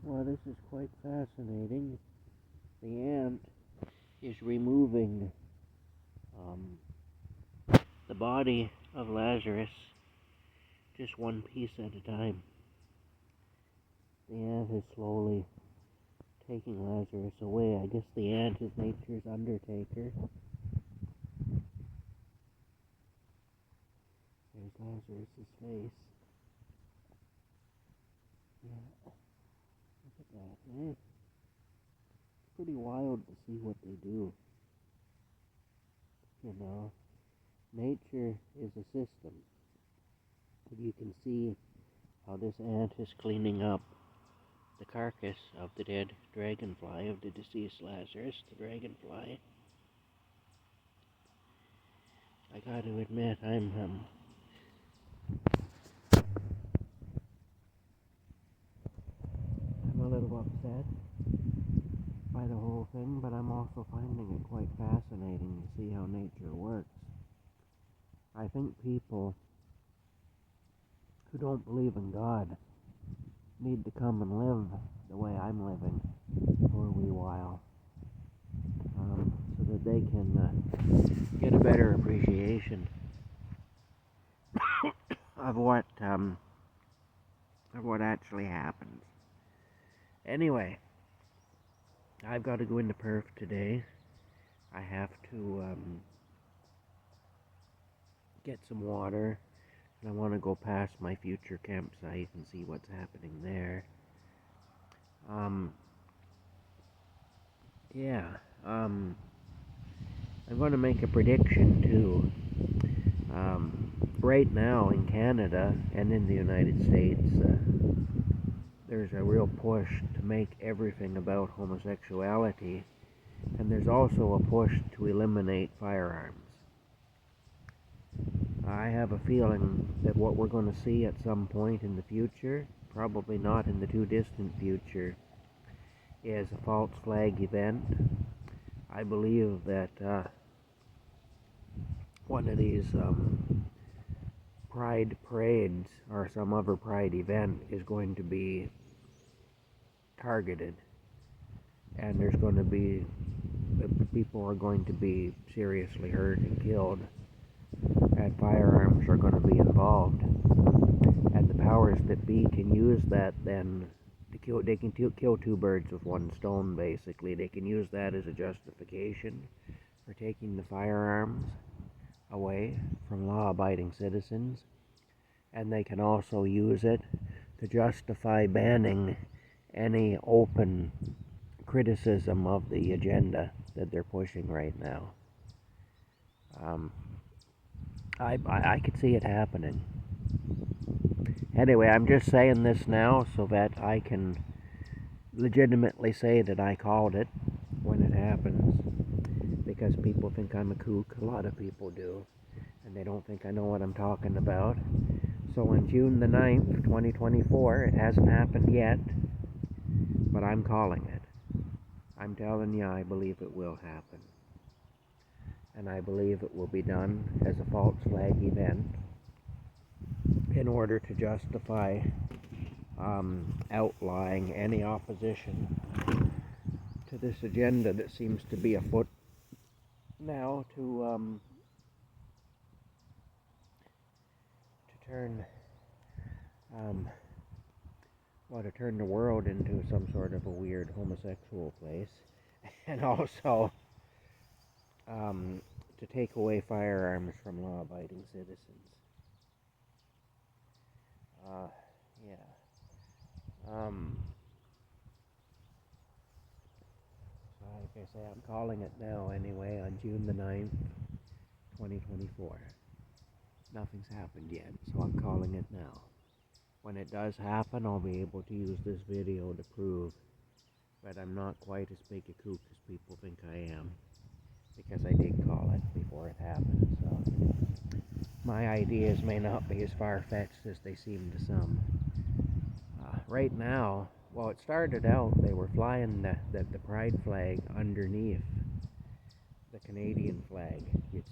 Well, this is quite fascinating. The ant is removing the body of Lazarus just one piece at a time. The ant is slowly taking Lazarus away. I guess the ant is nature's undertaker. There's Lazarus' face. Yeah, look at that. It's pretty wild to see what they do. You know, nature is a system. You can see how this ant is cleaning up the carcass of the dead dragonfly, of the deceased Lazarus, the dragonfly. I gotta admit, I'm a little upset by the whole thing, but I'm also finding it quite fascinating to see how nature works. I think people who don't believe in God need to come and live the way I'm living for a wee while, so that they can get a better appreciation of what actually happens. Anyway, I've got to go into Perth today. I have to get some water, and I want to go past my future campsite and see what's happening there. I'm going to make a prediction too. Right now in Canada and in the United States, there's a real push to make everything about homosexuality, and there's also a push to eliminate firearms. I have a feeling that what we're going to see at some point in the future, probably not in the too distant future, is a false flag event. I believe that one of these pride parades or some other pride event is going to be targeted, and there's going to be people are going to be seriously hurt and killed, and firearms are going to be involved, and the powers that be can use that then to kill. They can kill two birds with one stone. Basically, they can use that as a justification for taking the firearms away from law-abiding citizens, and they can also use it to justify banning any open criticism of the agenda that they're pushing right now. I could see it happening. Anyway, I'm just saying this now so that I can legitimately say that I called it when it happens, because people think I'm a kook. A lot of people do, and they don't think I know what I'm talking about. So on June the 9th, 2024, it hasn't happened yet, but I'm calling it. I'm telling you, I believe it will happen. And I believe it will be done as a false flag event in order to justify outlying any opposition to this agenda that seems to be afoot now to turn the world into some sort of a weird homosexual place, and also to take away firearms from law-abiding citizens. Like I say, I'm calling it now anyway on June the 9th, 2024. Nothing's happened yet, so I'm calling it now. When it does happen, I'll be able to use this video to prove that I'm not quite as big a kook as people think I am, because I did call it before it happened. So my ideas may not be as far-fetched as they seem to some. Right now, well, it started out, they were flying the pride flag underneath the Canadian flag. You'd